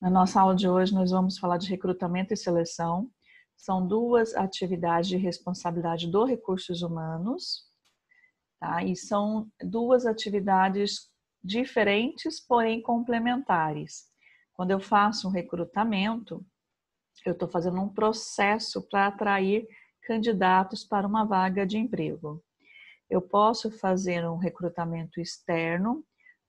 Na nossa aula de hoje, nós vamos falar de recrutamento e seleção. São duas atividades de responsabilidade do recursos humanos, tá? E são duas atividades diferentes, porém complementares. Quando eu faço um recrutamento, eu estou fazendo um processo para atrair candidatos para uma vaga de emprego. Eu posso fazer um recrutamento externo,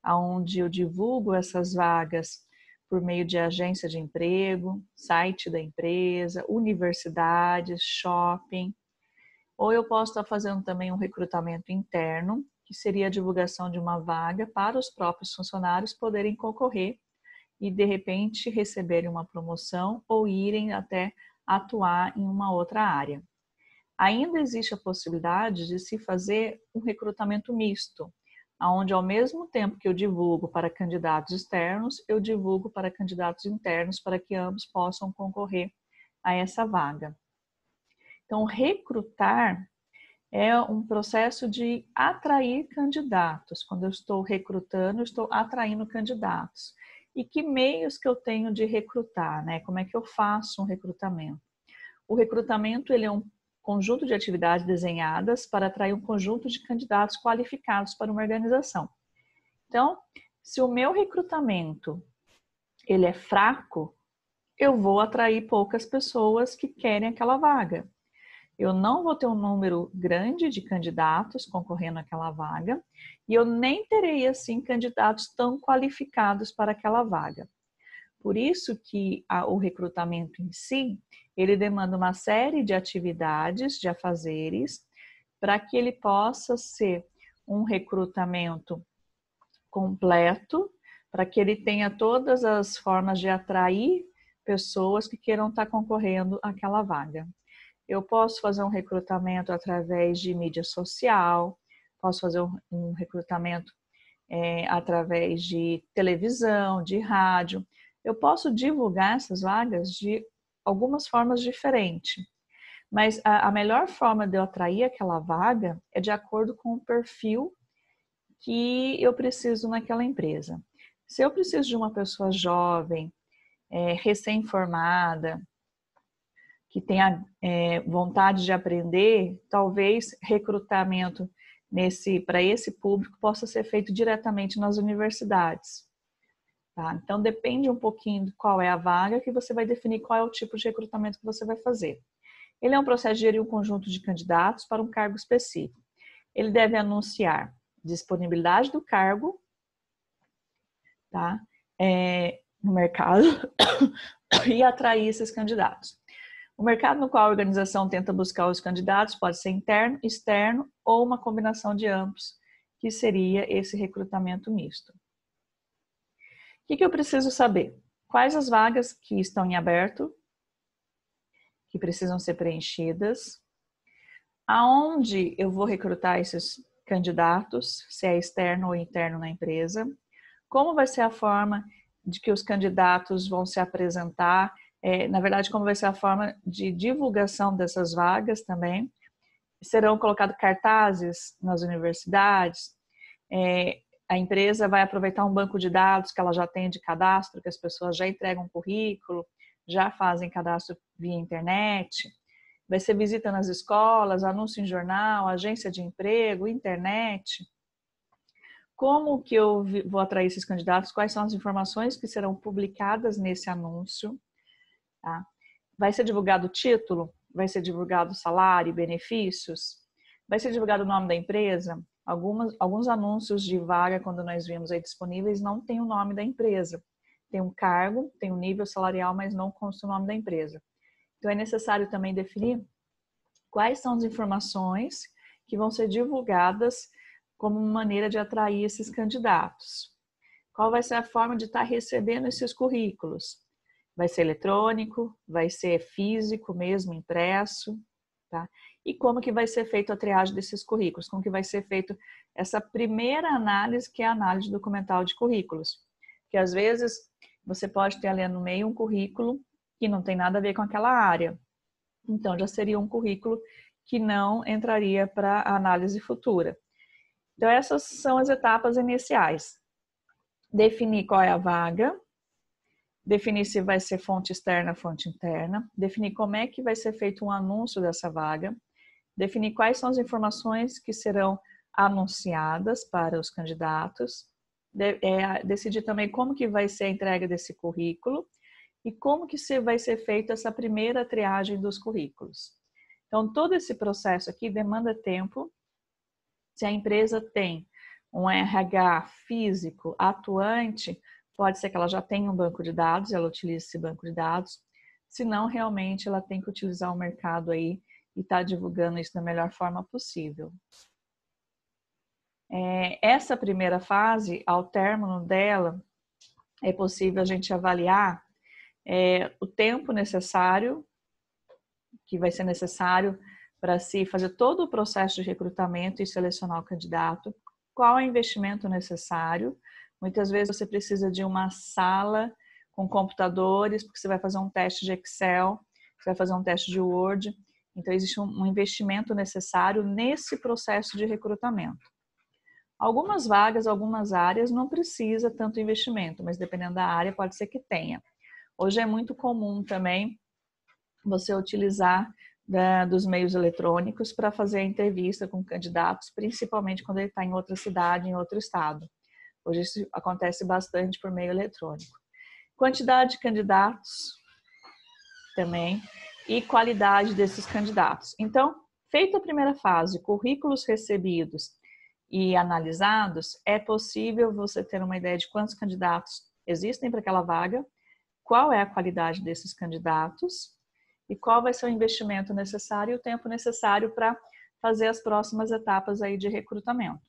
onde eu divulgo essas vagas por meio de agência de emprego, site da empresa, universidades, shopping. Ou eu posso estar fazendo também um recrutamento interno, que seria a divulgação de uma vaga para os próprios funcionários poderem concorrer e, de repente, receberem uma promoção ou irem até atuar em uma outra área. Ainda existe a possibilidade de se fazer um recrutamento misto, onde ao mesmo tempo que eu divulgo para candidatos externos, eu divulgo para candidatos internos para que ambos possam concorrer a essa vaga. Então, recrutar é um processo de atrair candidatos. Quando eu estou recrutando, eu estou atraindo candidatos. E que meios que eu tenho de recrutar, né? Como é que eu faço um recrutamento? O recrutamento, ele é um conjunto de atividades desenhadas para atrair um conjunto de candidatos qualificados para uma organização. Então, se o meu recrutamento ele é fraco, eu vou atrair poucas pessoas que querem aquela vaga. Eu não vou ter um número grande de candidatos concorrendo àquela vaga e eu nem terei, assim, candidatos tão qualificados para aquela vaga. Por isso que o recrutamento em si, ele demanda uma série de atividades, de afazeres, para que ele possa ser um recrutamento completo, para que ele tenha todas as formas de atrair pessoas que queiram estar concorrendo àquela vaga. Eu posso fazer um recrutamento através de mídia social, posso fazer um recrutamento através de televisão, de rádio. Eu posso divulgar essas vagas de algumas formas diferentes, mas a melhor forma de eu atrair aquela vaga é de acordo com o perfil que eu preciso naquela empresa. Se eu preciso de uma pessoa jovem, recém-formada, que tenha vontade de aprender, talvez recrutamento para esse público possa ser feito diretamente nas universidades. Tá? Então depende um pouquinho de qual é a vaga que você vai definir qual é o tipo de recrutamento que você vai fazer. Ele é um processo de gerir um conjunto de candidatos para um cargo específico. Ele deve anunciar disponibilidade do cargo, tá? No mercado e atrair esses candidatos. O mercado no qual a organização tenta buscar os candidatos pode ser interno, externo ou uma combinação de ambos, que seria esse recrutamento misto. O que eu preciso saber? Quais as vagas que estão em aberto, que precisam ser preenchidas, aonde eu vou recrutar esses candidatos, se é externo ou interno na empresa, como vai ser a forma de que os candidatos vão se apresentar, na verdade, como vai ser a forma de divulgação dessas vagas também. Serão colocados cartazes nas universidades, a empresa vai aproveitar um banco de dados que ela já tem de cadastro, que as pessoas já entregam currículo, já fazem cadastro via internet, vai ser visita nas escolas, anúncio em jornal, agência de emprego, internet. Como que eu vou atrair esses candidatos? Quais são as informações que serão publicadas nesse anúncio? Tá? Vai ser divulgado o título? Vai ser divulgado o salário e benefícios? Vai ser divulgado o nome da empresa? Alguns anúncios de vaga, quando nós vimos aí disponíveis, não tem o nome da empresa. Tem um cargo, tem um nível salarial, mas não consta o nome da empresa. Então é necessário também definir quais são as informações que vão ser divulgadas como maneira de atrair esses candidatos. Qual vai ser a forma de estar recebendo esses currículos? Vai ser eletrônico, vai ser físico mesmo, impresso, tá? E como que vai ser feita a triagem desses currículos? Como que vai ser feita essa primeira análise, que é a análise documental de currículos? Porque às vezes você pode ter ali no meio um currículo que não tem nada a ver com aquela área. Então já seria um currículo que não entraria para a análise futura. Então essas são as etapas iniciais. Definir qual é a vaga, definir se vai ser fonte externa ou fonte interna, definir como é que vai ser feito um anúncio dessa vaga, definir quais são as informações que serão anunciadas para os candidatos, decidir também como que vai ser a entrega desse currículo e como que vai ser feita essa primeira triagem dos currículos. Então, todo esse processo aqui demanda tempo. Se a empresa tem um RH físico atuante, pode ser que ela já tenha um banco de dados, ela utilize esse banco de dados. Se não, realmente ela tem que utilizar o mercado aí e estar divulgando isso da melhor forma possível. Essa primeira fase, ao término dela, é possível a gente avaliar o tempo necessário, que vai ser necessário para se fazer todo o processo de recrutamento e selecionar o candidato, qual é o investimento necessário. Muitas vezes você precisa de uma sala com computadores, porque você vai fazer um teste de Excel, você vai fazer um teste de Word, então existe um investimento necessário nesse processo de recrutamento. Algumas vagas, algumas áreas não precisa tanto investimento, mas dependendo da área pode ser que tenha. Hoje é muito comum também você utilizar dos meios eletrônicos para fazer a entrevista com candidatos, principalmente quando ele está em outra cidade, em outro estado. Hoje isso acontece bastante por meio eletrônico. Quantidade de candidatos também e qualidade desses candidatos. Então, feita a primeira fase, currículos recebidos e analisados, é possível você ter uma ideia de quantos candidatos existem para aquela vaga, qual é a qualidade desses candidatos e qual vai ser o investimento necessário e o tempo necessário para fazer as próximas etapas aí de recrutamento.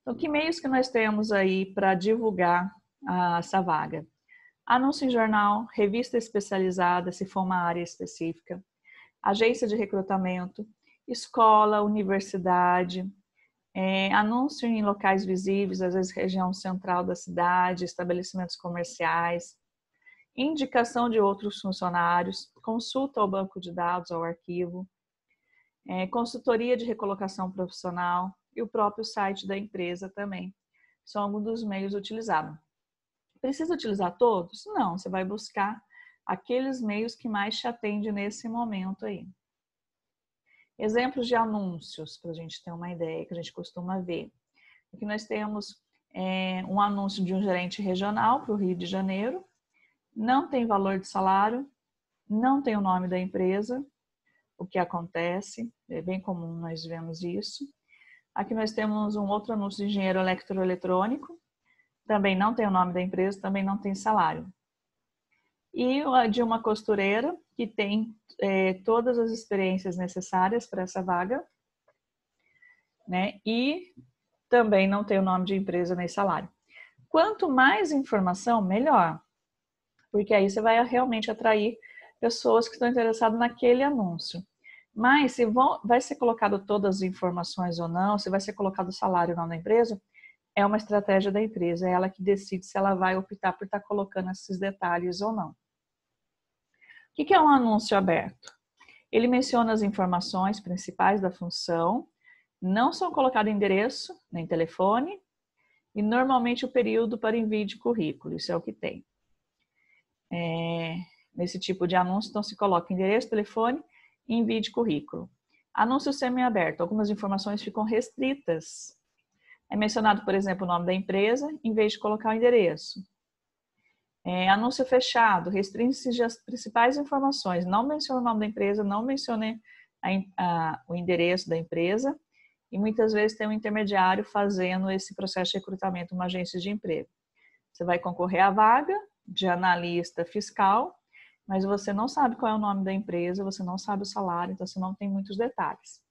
Então, que meios que nós temos aí para divulgar essa vaga? Anúncio em jornal, revista especializada, se for uma área específica, agência de recrutamento, escola, universidade, anúncio em locais visíveis, às vezes região central da cidade, estabelecimentos comerciais, indicação de outros funcionários, consulta ao banco de dados, ao arquivo, consultoria de recolocação profissional e o próprio site da empresa também são alguns dos meios utilizados. Precisa utilizar todos? Não, você vai buscar aqueles meios que mais te atendem nesse momento aí. Exemplos de anúncios, para a gente ter uma ideia, que a gente costuma ver. Aqui nós temos um anúncio de um gerente regional para o Rio de Janeiro, não tem valor de salário, não tem o nome da empresa, o que acontece, é bem comum nós vemos isso. Aqui nós temos um outro anúncio de engenheiro eletroeletrônico, também não tem o nome da empresa, também não tem salário. E de uma costureira que tem todas as experiências necessárias para essa vaga, né? E também não tem o nome de empresa nem salário. Quanto mais informação, melhor, porque aí você vai realmente atrair pessoas que estão interessadas naquele anúncio. Mas se vai ser colocado todas as informações ou não, se vai ser colocado o salário ou não da empresa, é uma estratégia da empresa, é ela que decide se ela vai optar por estar colocando esses detalhes ou não. O que é um anúncio aberto? Ele menciona as informações principais da função, não são colocados endereço, nem telefone, e normalmente o período para envio de currículo, isso é o que tem. Nesse tipo de anúncio, então se coloca endereço, telefone e envio de currículo. Anúncio semi-aberto, algumas informações ficam restritas. É mencionado, por exemplo, o nome da empresa, em vez de colocar o endereço. Anúncio fechado, restringe-se as principais informações, não menciona o nome da empresa, não menciona o endereço da empresa, e muitas vezes tem um intermediário fazendo esse processo de recrutamento, uma agência de emprego. Você vai concorrer à vaga de analista fiscal, mas você não sabe qual é o nome da empresa, você não sabe o salário, então você não tem muitos detalhes.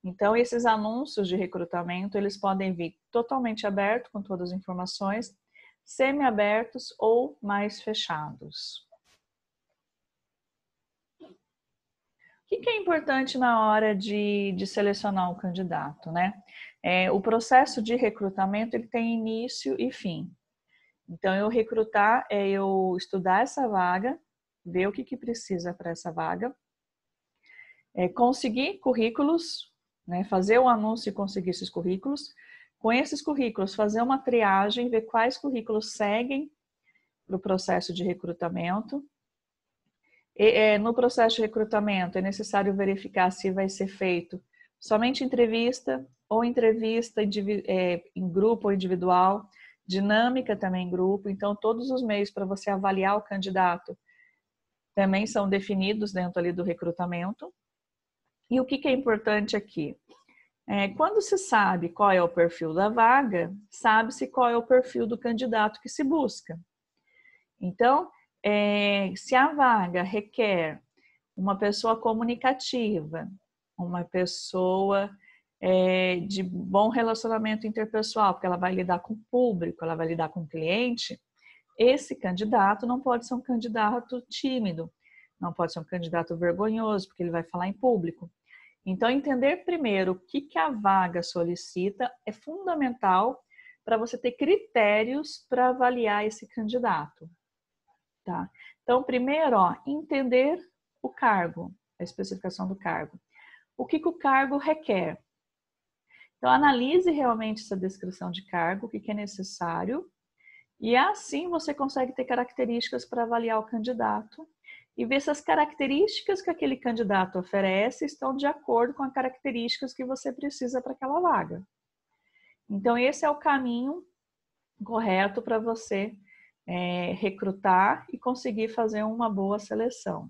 Então, esses anúncios de recrutamento, eles podem vir totalmente abertos, com todas as informações, semi-abertos ou mais fechados. O que é importante na hora de selecionar o candidato, né? O processo de recrutamento, ele tem início e fim. Então, eu recrutar é eu estudar essa vaga, ver o que precisa para essa vaga, conseguir currículos, né, fazer o anúncio e conseguir esses currículos. Com esses currículos, fazer uma triagem, ver quais currículos seguem para o processo de recrutamento. No processo de recrutamento, é necessário verificar se vai ser feito somente entrevista ou entrevista em grupo ou individual, dinâmica também em grupo. Então, todos os meios para você avaliar o candidato também são definidos dentro ali do recrutamento. E o que é importante aqui? Quando se sabe qual é o perfil da vaga, sabe-se qual é o perfil do candidato que se busca. Então, se a vaga requer uma pessoa comunicativa, uma pessoa de bom relacionamento interpessoal, porque ela vai lidar com o público, ela vai lidar com o cliente, esse candidato não pode ser um candidato tímido, não pode ser um candidato vergonhoso, porque ele vai falar em público. Então, entender primeiro o que a vaga solicita é fundamental para você ter critérios para avaliar esse candidato. Tá? Então, primeiro, entender o cargo, a especificação do cargo. O que o cargo requer? Então, analise realmente essa descrição de cargo, o que é necessário, e assim você consegue ter características para avaliar o candidato e ver se as características que aquele candidato oferece estão de acordo com as características que você precisa para aquela vaga. Então, esse é o caminho correto para você recrutar e conseguir fazer uma boa seleção.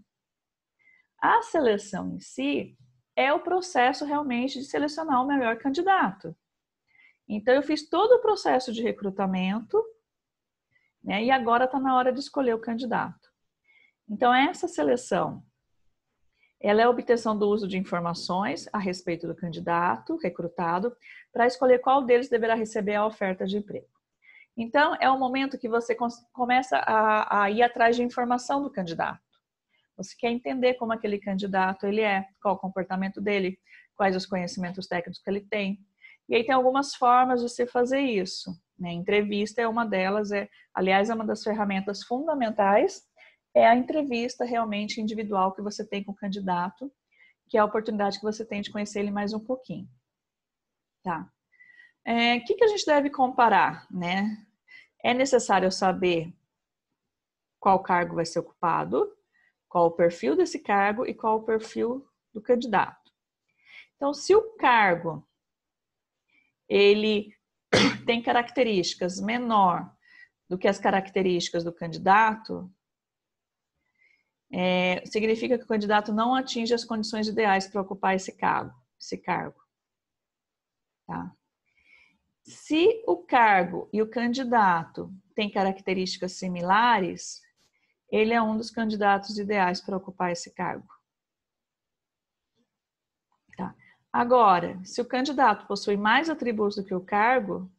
A seleção em si é o processo realmente de selecionar o melhor candidato. Então, eu fiz todo o processo de recrutamento, né, e agora está na hora de escolher o candidato. Então, essa seleção, ela é a obtenção do uso de informações a respeito do candidato recrutado para escolher qual deles deverá receber a oferta de emprego. Então, é o momento que você começa a ir atrás de informação do candidato. Você quer entender como aquele candidato ele é, qual o comportamento dele, quais os conhecimentos técnicos que ele tem. E aí tem algumas formas de se fazer isso, né? Entrevista é uma delas, aliás, é uma das ferramentas fundamentais, é a entrevista realmente individual que você tem com o candidato, que é a oportunidade que você tem de conhecer ele mais um pouquinho. Tá? O que a gente deve comparar, né? É necessário saber qual cargo vai ser ocupado, qual o perfil desse cargo e qual o perfil do candidato. Então, se o cargo ele tem características menor do que as características do candidato, significa que o candidato não atinge as condições ideais para ocupar esse cargo. Tá? Se o cargo e o candidato têm características similares, ele é um dos candidatos ideais para ocupar esse cargo. Tá? Agora, se o candidato possui mais atributos do que o cargo,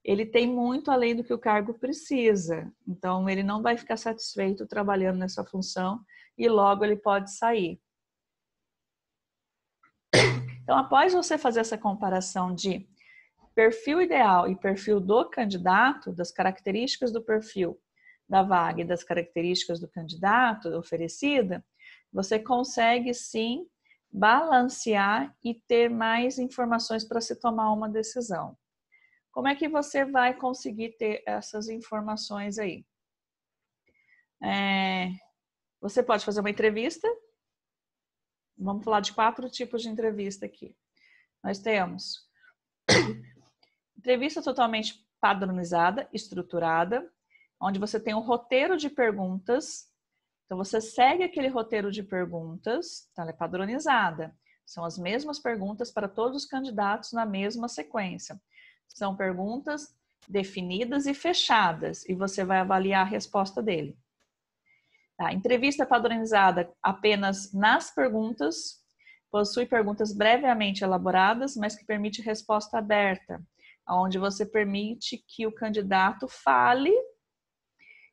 ele tem muito além do que o cargo precisa. Então, ele não vai ficar satisfeito trabalhando nessa função e logo ele pode sair. Então, após você fazer essa comparação de perfil ideal e perfil do candidato, das características do perfil da vaga e das características do candidato oferecida, você consegue sim balancear e ter mais informações para se tomar uma decisão. Como é que você vai conseguir ter essas informações aí? Você pode fazer uma entrevista. Vamos falar de 4 tipos de entrevista aqui. Nós temos entrevista totalmente padronizada, estruturada, onde você tem um roteiro de perguntas. Então, você segue aquele roteiro de perguntas, então ela é padronizada. São as mesmas perguntas para todos os candidatos na mesma sequência. São perguntas definidas e fechadas, e você vai avaliar a resposta dele. Tá? Entrevista padronizada apenas nas perguntas, possui perguntas brevemente elaboradas, mas que permite resposta aberta, onde você permite que o candidato fale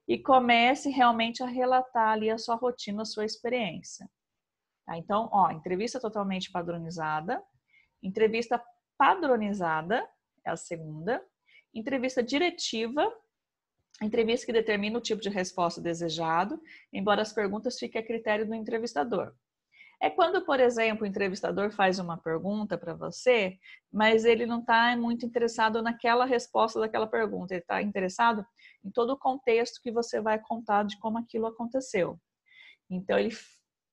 e comece realmente a relatar ali a sua rotina, a sua experiência. Tá? Então, entrevista totalmente padronizada, entrevista padronizada é a segunda, entrevista diretiva, entrevista que determina o tipo de resposta desejado, embora as perguntas fiquem a critério do entrevistador. É quando, por exemplo, o entrevistador faz uma pergunta para você, mas ele não está muito interessado naquela resposta daquela pergunta, ele está interessado em todo o contexto que você vai contar de como aquilo aconteceu. Então, ele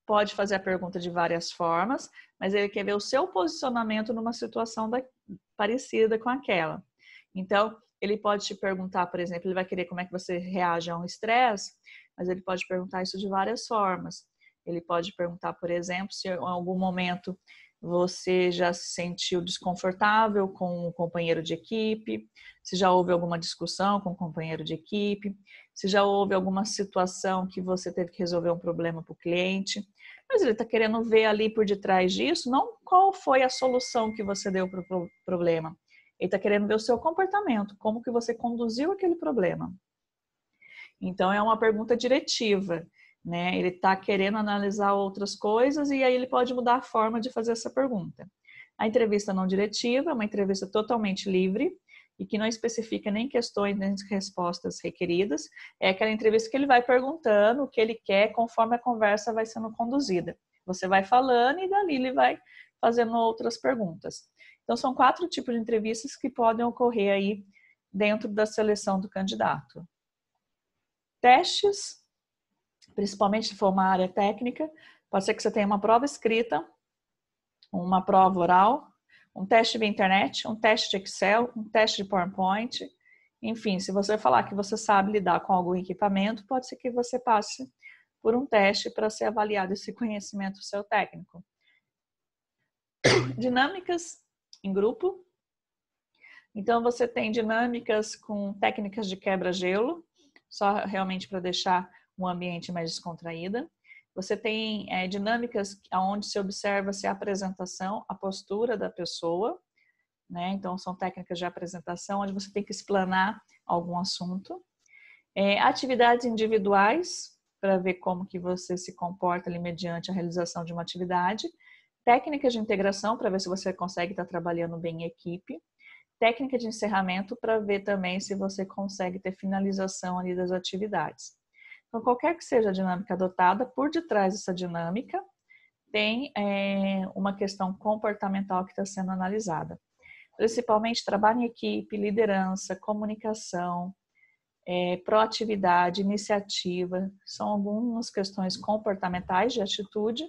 pode fazer a pergunta de várias formas, mas ele quer ver o seu posicionamento numa situação parecida com aquela. Então, ele pode te perguntar, por exemplo, ele vai querer como é que você reage a um estresse, mas ele pode perguntar isso de várias formas. Ele pode perguntar, por exemplo, se em algum momento você já se sentiu desconfortável com um companheiro de equipe, se já houve alguma discussão com um companheiro de equipe, se já houve alguma situação que você teve que resolver um problema para o cliente. Mas ele está querendo ver ali por detrás disso, não qual foi a solução que você deu para o problema. Ele está querendo ver o seu comportamento, como que você conduziu aquele problema. Então, é uma pergunta diretiva, né? Ele está querendo analisar outras coisas e aí ele pode mudar a forma de fazer essa pergunta. A entrevista não diretiva é uma entrevista totalmente livre e que não especifica nem questões nem respostas requeridas. É aquela entrevista que ele vai perguntando o que ele quer conforme a conversa vai sendo conduzida. Você vai falando e dali ele vai fazendo outras perguntas. Então, são 4 tipos de entrevistas que podem ocorrer aí dentro da seleção do candidato. Testes, principalmente se for uma área técnica, pode ser que você tenha uma prova escrita, uma prova oral, um teste via internet, um teste de Excel, um teste de PowerPoint. Enfim, se você falar que você sabe lidar com algum equipamento, pode ser que você passe por um teste para ser avaliado esse conhecimento seu técnico. Dinâmicas em grupo. Então, você tem dinâmicas com técnicas de quebra-gelo, só realmente para deixar um ambiente mais descontraída. Você tem dinâmicas onde se observa se a apresentação, a postura da pessoa, né? Então, são técnicas de apresentação onde você tem que explanar algum assunto. Atividades individuais, para ver como que você se comporta ali mediante a realização de uma atividade. Técnicas de integração, para ver se você consegue estar trabalhando bem em equipe. Técnica de encerramento, para ver também se você consegue ter finalização ali das atividades. Então, qualquer que seja a dinâmica adotada, por detrás dessa dinâmica, tem uma questão comportamental que está sendo analisada. Principalmente trabalho em equipe, liderança, comunicação, proatividade, iniciativa, são algumas questões comportamentais de atitude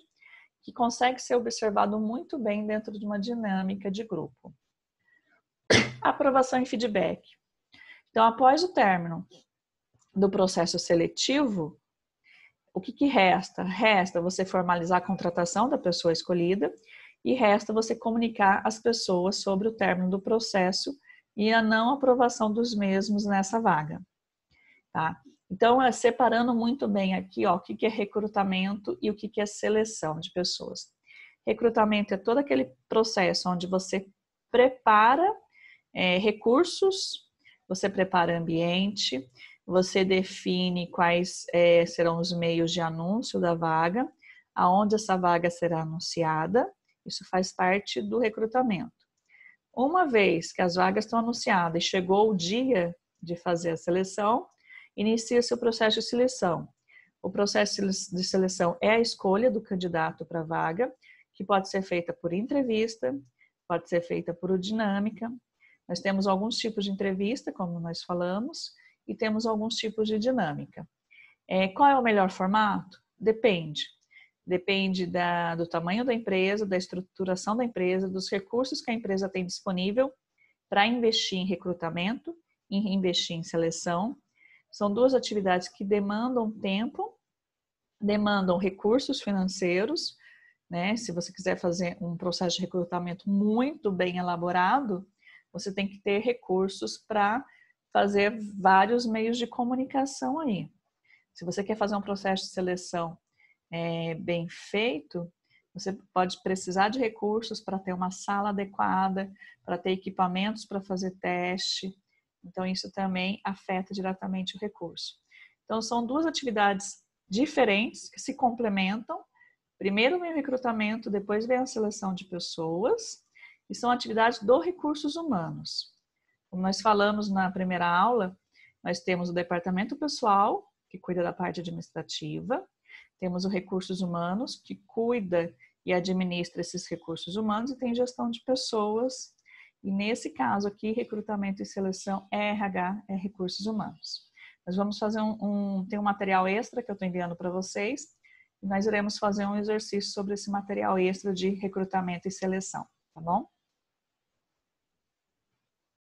que consegue ser observado muito bem dentro de uma dinâmica de grupo. Aprovação e feedback. Então, após o término do processo seletivo, o que resta? Resta você formalizar a contratação da pessoa escolhida e resta você comunicar às pessoas sobre o término do processo e a não aprovação dos mesmos nessa vaga. Tá? Então, separando muito bem aqui o que é recrutamento e o que é seleção de pessoas. Recrutamento é todo aquele processo onde você prepara recursos, você prepara ambiente, você define quais serão os meios de anúncio da vaga, aonde essa vaga será anunciada, isso faz parte do recrutamento. Uma vez que as vagas estão anunciadas e chegou o dia de fazer a seleção, inicia-se o processo de seleção. O processo de seleção é a escolha do candidato para a vaga, que pode ser feita por entrevista, pode ser feita por dinâmica. Nós temos alguns tipos de entrevista, como nós falamos, e temos alguns tipos de dinâmica. Qual é o melhor formato? Depende. Depende do tamanho da empresa, da estruturação da empresa, dos recursos que a empresa tem disponível para investir em recrutamento e investir em seleção. São 2 atividades que demandam tempo, demandam recursos financeiros, né? Se você quiser fazer um processo de recrutamento muito bem elaborado, você tem que ter recursos para fazer vários meios de comunicação aí. Se você quer fazer um processo de seleção bem feito, você pode precisar de recursos para ter uma sala adequada, para ter equipamentos para fazer teste. Então, isso também afeta diretamente o recurso. Então, são 2 atividades diferentes que se complementam. Primeiro vem o recrutamento, depois vem a seleção de pessoas, e são atividades do recursos humanos. Como nós falamos na primeira aula, nós temos o departamento pessoal, que cuida da parte administrativa, temos o recursos humanos, que cuida e administra esses recursos humanos, e tem gestão de pessoas, e nesse caso aqui, recrutamento e seleção é RH, é recursos humanos. Nós vamos fazer tem um material extra que eu estou enviando para vocês, e nós iremos fazer um exercício sobre esse material extra de recrutamento e seleção, tá bom?